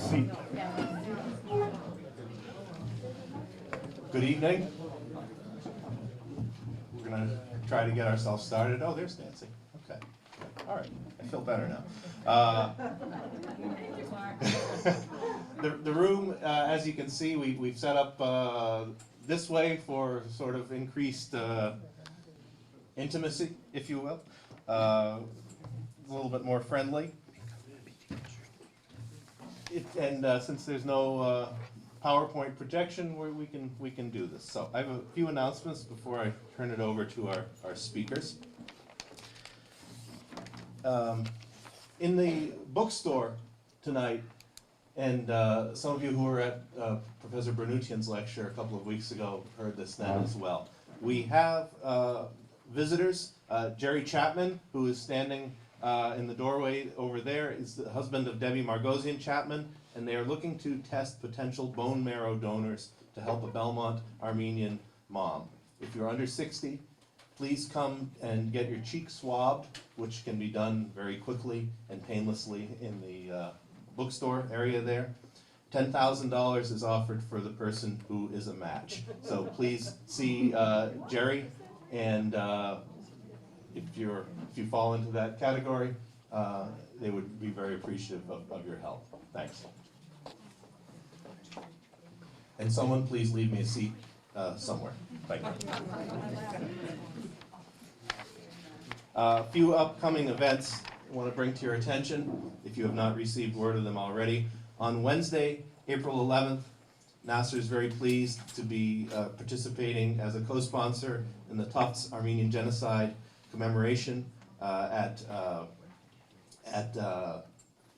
seat. Good evening. We're going to try to get ourselves started. Oh, there's Nancy. Okay. All right. I feel better now. The room, as you can see, we've set up this way for sort of increased intimacy, if you will. A little bit more friendly. Since there's no PowerPoint projection, we can do this. So I have a few announcements before I turn it over to our speakers. In the bookstore tonight, and some of you who were at Professor Bernutian's lecture a couple of weeks ago heard this then as well. We have visitors. Jerry Chapman, who is standing in the doorway over there, is the husband of Debbie Margosian Chapman, and they are looking to test potential bone marrow donors to help a Belmont Armenian mom. If you're under 60, please come and get your cheek swabbed, which can be done very quickly and painlessly in the bookstore area there. $10,000 is offered for the person who is a match. So please see Jerry, and if you fall into that category, they would be very appreciative of your help. Thanks. And someone please leave me a seat somewhere. Thank you. A few upcoming events I want to bring to your attention, if you have not received word of them already. On Wednesday, April 11th, NAASR is very pleased to be participating as a co-sponsor in the Tufts Armenian Genocide commemoration at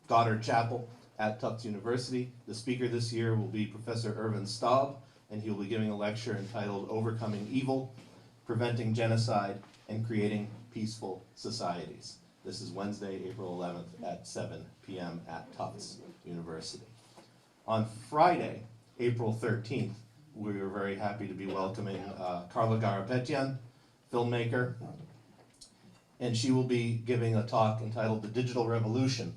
Goddard Chapel at Tufts University. The speaker this year will be Professor Ervin Staub, and he will be giving a lecture entitled Overcoming Evil, Preventing Genocide, and Creating Peaceful Societies. This is Wednesday, April 11th at 7 p.m. at Tufts University. On Friday, April 13th, we were very happy to be welcoming Carla Garapetian, filmmaker, and she will be giving a talk entitled The Digital Revolution,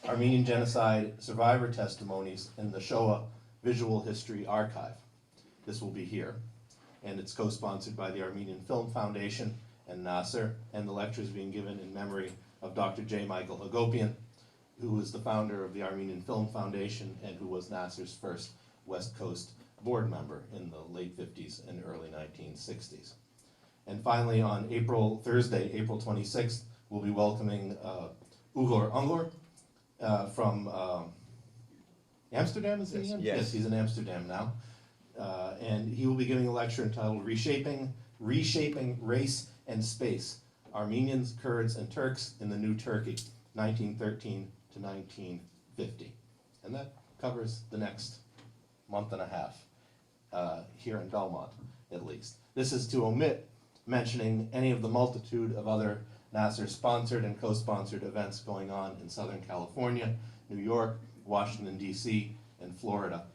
Armenian Genocide Survivor Testimonies in the Shoah Visual History Archive. This will be here, and it's co-sponsored by the Armenian Film Foundation and NAASR, and the lecture is being given in memory of Dr. J. Michael Hagopian, who is the founder of the Armenian Film Foundation and who was NAASR's first West Coast board member in the late 50s and early 1960s. And finally, on Thursday, April 26th, we'll be welcoming Ugur Ungur from Amsterdam, is he in? Yes, he's in Amsterdam now. And he will be giving a lecture entitled Reshaping Race and Space, Armenians, Kurds, and Turks in the New Turkey, 1913 to 1950. And that covers the next month and a half here in Belmont, at least. This is to omit mentioning any of the multitude of other NAASR-sponsored and co-sponsored events going on in Southern California, New York, Washington, D.C., and Florida.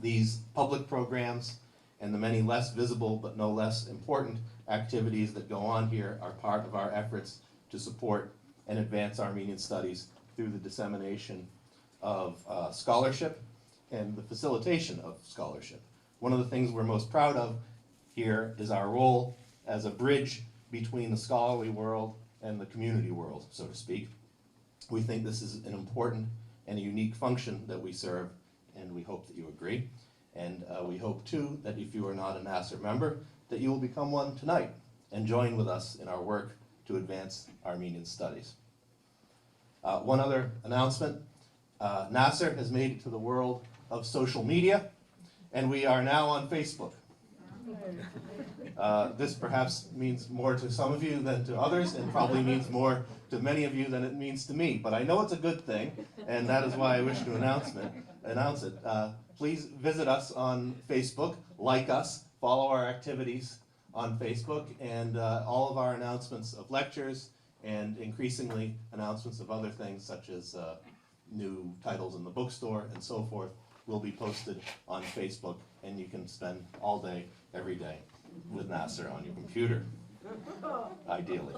These public programs and the many less visible but no less important activities that go on here are part of our efforts to support and advance Armenian studies through the dissemination of scholarship and the facilitation of scholarship. One of the things we're most proud of here is our role as a bridge between the scholarly world and the community world, so to speak. We think this is an important and a unique function that we serve, and we hope that you agree. And we hope, too, that if you are not a NAASR member, that you will become one tonight and join with us in our work to advance Armenian studies. One other announcement, NAASR has made it to the world of social media, and we are now on Facebook. This perhaps means more to some of you than to others, and probably means more to many of you than it means to me. But I know it's a good thing, and that is why I wish to announce it. Please visit us on Facebook, like us, follow our activities on Facebook, and all of our announcements of lectures, and increasingly announcements of other things such as new titles in the bookstore and so forth will be posted on Facebook, and you can spend all day, every day with NAASR on your computer, ideally.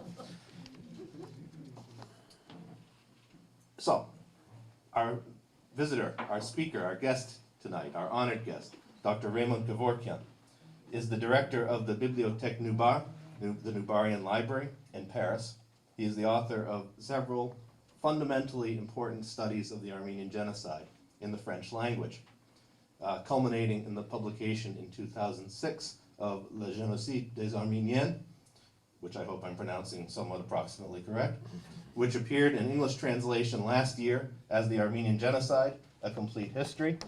So, our visitor, our speaker, our guest tonight, our honored guest, Dr. Raymond Kevorkian, is the director of the Bibliothèque Nubar, the Nubarian Library in Paris. He is the author of several fundamentally important studies of the Armenian Genocide in the French language, culminating in the publication in 2006 of Le Génocide des Arméniens, which I hope I'm pronouncing somewhat approximately correct, which appeared in English translation last year as The Armenian Genocide, A Complete History.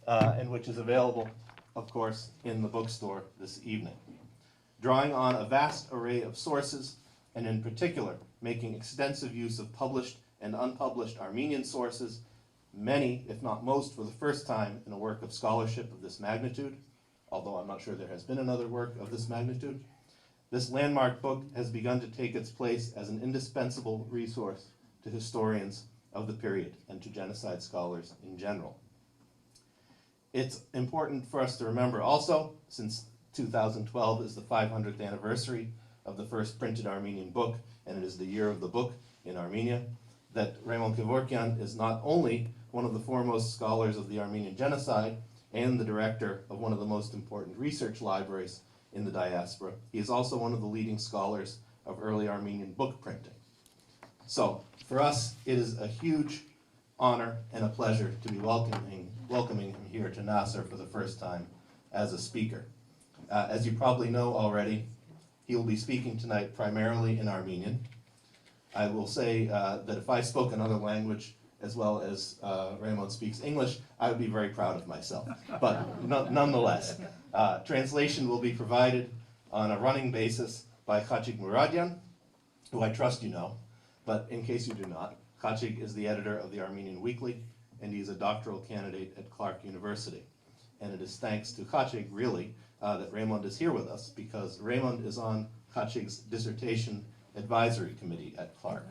And which is available, of course, in the bookstore this evening. Drawing on a vast array of sources, and in particular, making extensive use of published and unpublished Armenian sources, many, if not most, for the first time in a work of scholarship of this magnitude, although I'm not sure there has been another work of this magnitude, this landmark book has begun to take its place as an indispensable resource to historians of the period and to genocide scholars in general. It's important for us to remember also, since 2012 is the 500th anniversary of the first printed Armenian book, and it is the year of the book in Armenia, that Raymond Kevorkian is not only one of the foremost scholars of the Armenian Genocide and the director of one of the most important research libraries in the diaspora, he is also one of the leading scholars of early Armenian book printing. So, for us, it is a huge honor and a pleasure to be welcoming him here to NAASR for the first time as a speaker. As you probably know already, he will be speaking tonight primarily in Armenian. I will say that if I spoke another language as well as Raymond speaks English, I would be very proud of myself. But nonetheless, translation will be provided on a running basis by Khatchig Mouradian, who I trust you know, but in case you do not, Khatchig is the editor of the Armenian Weekly, and he's a doctoral candidate at Clark University. And it is thanks to Khatchig, really, that Raymond is here with us, because Raymond is on Khatchig's dissertation advisory committee at Clark.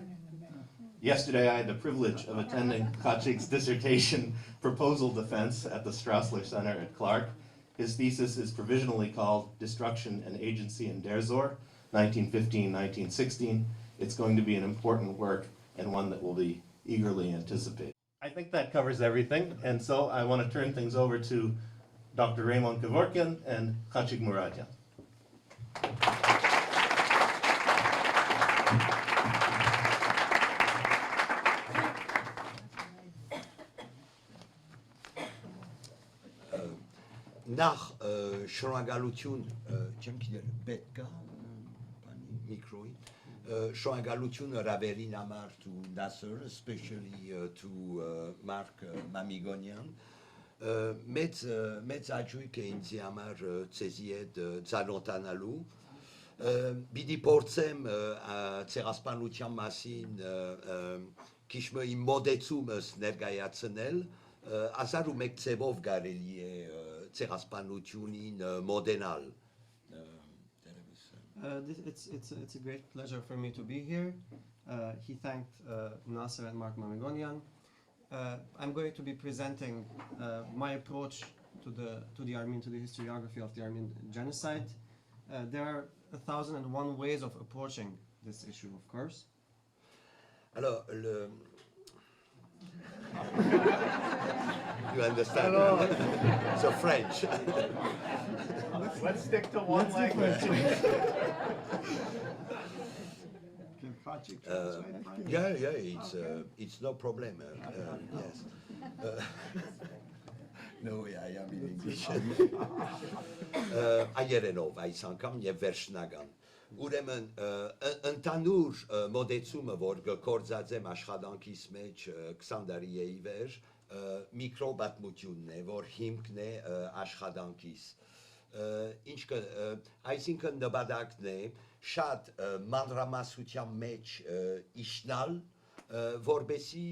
Yesterday, I had the privilege of attending Khatchig's dissertation proposal defense at the Strassler Center at Clark. His thesis is provisionally called Destruction and Agency in Derzor, 1915-1916. It's going to be an important work and one that will be eagerly anticipated. I think that covers everything, and so I want to turn things over to Dr. Raymond Kevorkian and Khatchig Mouradian. Նախ շնորհակալություն չեմ գիտեր պետք է միկրոյին շնորհակալություն հրավերին համար to NAASR, especially to Mark Mamigonian. Մեծ աճույք է ինձ համար ցեզի հետ ծանոթանալու։ Պիտի փորձեմ ցեղասպանության մասին քիչ իմ մոդեցումս ներկայացնել, ասար ու մեկ ձևով կարելի է ցեղասպանությունին մոդենալ։ It's a great pleasure for me to be here. He thanked NAASR and Mark Mamigonian. I'm going to be presenting my approach to the historiography of the Armenian Genocide. There are 1,001 ways of approaching this issue, of course. Alors, you understand? So French. Let's stick to one language. It's no problem. Yes. No, I am in English. Այերենով այս անգամ եւ վերջնական։ Ուրեմն ընդանուր մոդեցումը, որ գործածեմ աշխատանքիս մեջ 20 տարի է ի վեր, միկրոբատմությունն է, որ հիմքն է աշխատանքիս։ Այսինքն նպատակն է շատ մանրամասնության մեջ իջնալ, որպեսզի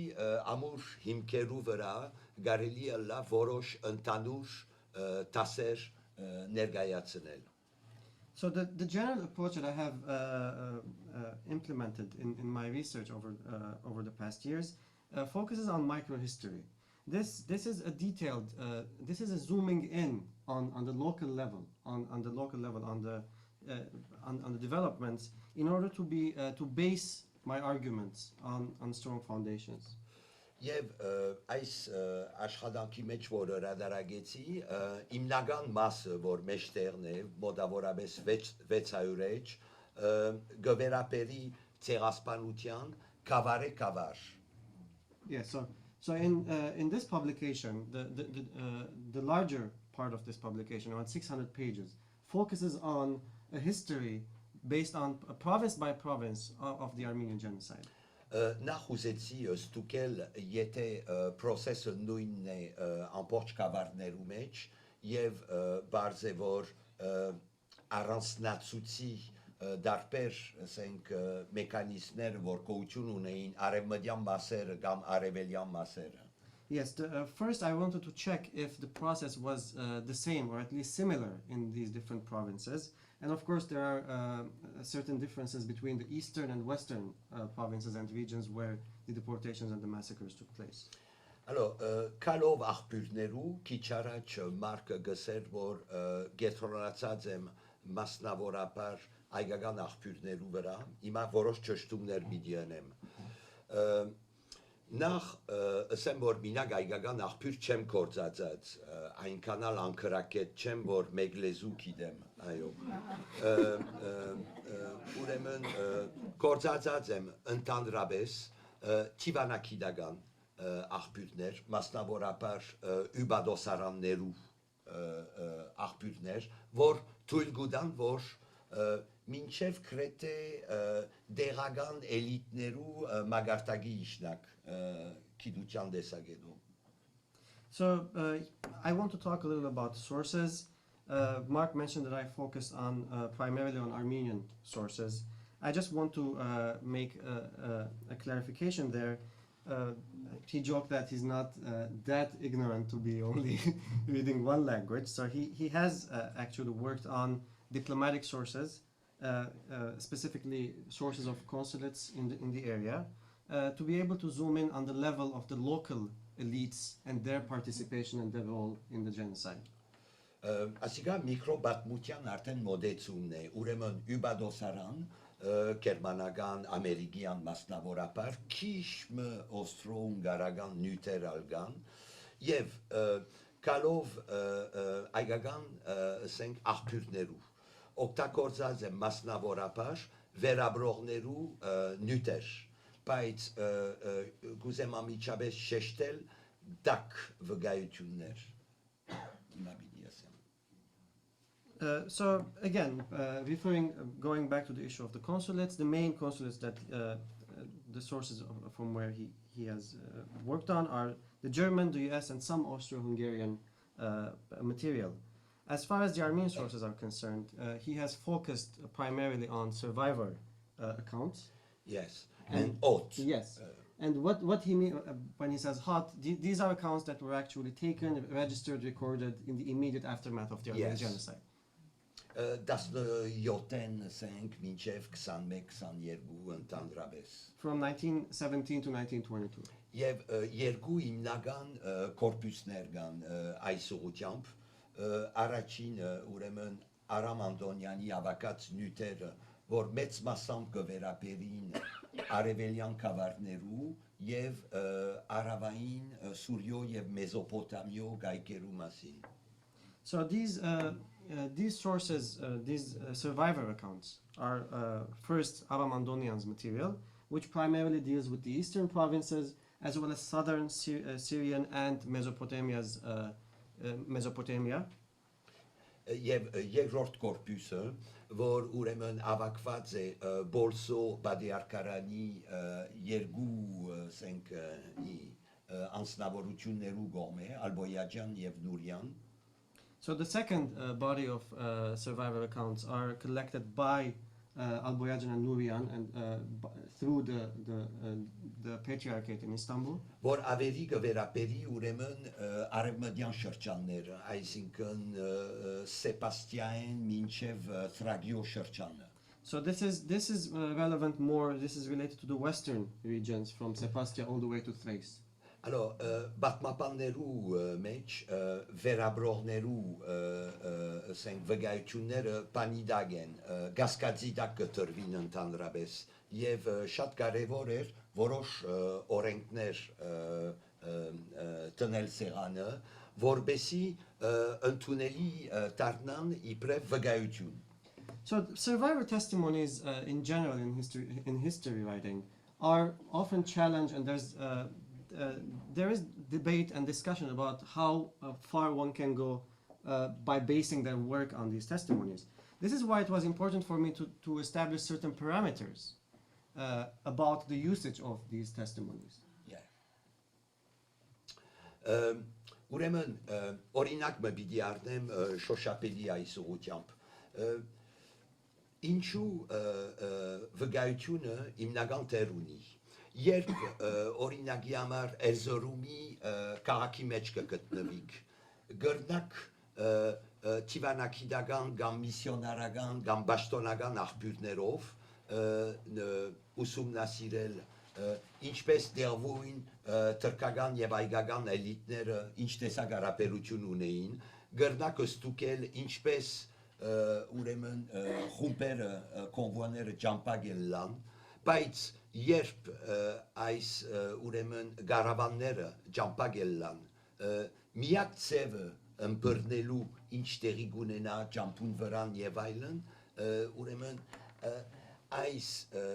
ամուր հիմքերու վրա կարելի է լավ որոշ ընդանուր դասեր ներկայացնել։ So the general approach that I have implemented in my research over the past years focuses on microhistory. This is a detailed, this is a zooming in on the local level, on the developments, in order to base my arguments on strong foundations. Եվ այս աշխատանքի մեջ, որ հրադարագեցի, հիմնական մասը, որ մեջտեղն է, մոտավորապես 600 էջ, գվերապերի ցեղասպանության կավար։ Yeah, so in this publication, the larger part of this publication, around 600 pages, focuses on a history based on a province by province of the Armenian Genocide. Նախ ուզեցի ստուգել, եթե process-ը նույնն է ամբողջ կավառներու մեջ եւ բարձ է որ առանձնացուցի դարբեր, ասենք, մեխանիզմներ, որ գոյություն ունեին արևմտյան մասերը կամ արևելյան մասերը։ Yes, first I wanted to check if the process was the same or at least similar in these different provinces. And of course, there are certain differences between the eastern and western provinces and regions where the deportations and the massacres took place. Alors, կալով աղբյուրներու քիչ առաջ Մարկը գսեր, որ գետրոնացած եմ մասնավորապես այգական աղբյուրներու վրա, հիմա որոշ ճշտումներ պիտի անեմ։ Նախ ասեմ, որ մինակ այգական աղբյուր չեմ կործածած, այնքան ալ անկրակետ չեմ, որ մեկ լեզու գիտեմ, այո։ Ուրեմն կործածած եմ ընդհանրապես թիվանակիդական աղբյուրներ, մասնավորապես ուբադոսարաններու աղբյուրներ, որ թույլ գուտան, որ մինչև կրետե դեղական էլիտներու մագարտագի իշնակ գիտության տեսակետում։ So I want to talk a little about sources. Mark mentioned that I focused on primarily on Armenian sources. I just want to make a clarification there. He joked that he's not that ignorant to be only reading one language. So he has actually worked on diplomatic sources, specifically sources of consulates in the area, to be able to zoom in on the level of the local elites and their participation and their role in the genocide. Ասիկա միկրոբատմության արդեն մոդեցումն է, ուրեմն ուբադոսարան, գերմանական, ամերիկյան մասնավորապես, քիչ օստրո-հունգարական նյութեր ալգան, եւ կալով այգական, ասենք, աղբյուրներու, օգտագործած է մասնավորապես վերաբրողներու նյութեր, բայց գուզեմ ամիջապես շեշտել դակ վկայություններ։ So again, going back to the issue of the consulates, the main consulates that the sources from where he has worked on are the German, the US, and some Austro-Hungarian material. As far as the Armenian sources are concerned, he has focused primarily on survivor accounts. Yes, and oaths. Yes. And what he means when he says hot, these are accounts that were actually taken, registered, recorded in the immediate aftermath of the Armenian Genocide. 17-ն ասենք մինչև 21-22 ընդհանրապես։ From 1917 to 1922. Եվ երկու հիմնական կորպուսներ կան այս ուղղությամբ, առաջին ուրեմն Արամ Անդոնյանի ավակած նյութերը, որ մեծ մասամբ կվերապերին արևելյան կավառներու եւ արավային Սուրիո եւ Մեզոպոտամիո գայքերու մասին։ So these sources, these survivor accounts are first Aram Andonian's material, which primarily deals with the eastern provinces as well as southern Syrian and Mesopotamia's Mesopotamia. Եվ երկրորդ կորպուսը, որ ուրեմն ավակված է Բոլսո Բադիարկարանի երկու ասենք անձնավորություններու կողմէ, Ալբոյաջյան եւ Նուրյան. So the second body of survivor accounts are collected by Alboyajan and Nurian and through the Patriarchate in Istanbul. Որ ավելի կվերապերի ուրեմն արևմտյան շրջանները, այսինքն Սեբաստիան մինչև Թրագիո շրջանը։ So this is relevant more. This is related to the western regions from Sepastia all the way to Thrace. Alors, բատմապաններու մեջ վերաբրողներու ասենք վկայությունները պանիդակ են, գասկածի տակ կտրվին ընդհանրապես եւ շատ կարեւոր էր որոշ օրենքներ տնել սեղանը, որբեսի ընդունելի դառնան իբրև վկայություն։ So survivor testimonies in general in history writing are often challenged, and there is debate and discussion about how far one can go by basing their work on these testimonies. This is why it was important for me to establish certain parameters about the usage of these testimonies. Ուրեմն օրինակ մը պիտի առնեմ շոշափելի այս ուղությամբ։ Ինչու վկայությունը հիմնական տեղ ունի։ Երբ օրինակի համար Էրզորումի քաղաքի մեջ կգտնվիք, գրնակ թիվանակիդական կամ միսիոնարական կամ պաշտոնական աղբյուրներով ուսումնասիրել ինչպես դեղվույն թրքական եւ այգական էլիտները ինչ տեսակ հարաբերություն ունեին, գրնակ ստուկել ինչպես ուրեմն խումբերը կոնվոյները ճամփագել լան, բայց երբ այս ուրեմն գարավանները ճամփագել լան, միակ ծևը ըմբռնելու ինչ տեղի կունենա ճամփուն վրան եւ այլն, ուրեմն այս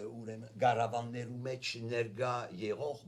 ուրեմն գարավաններու մեջ ներկա եղող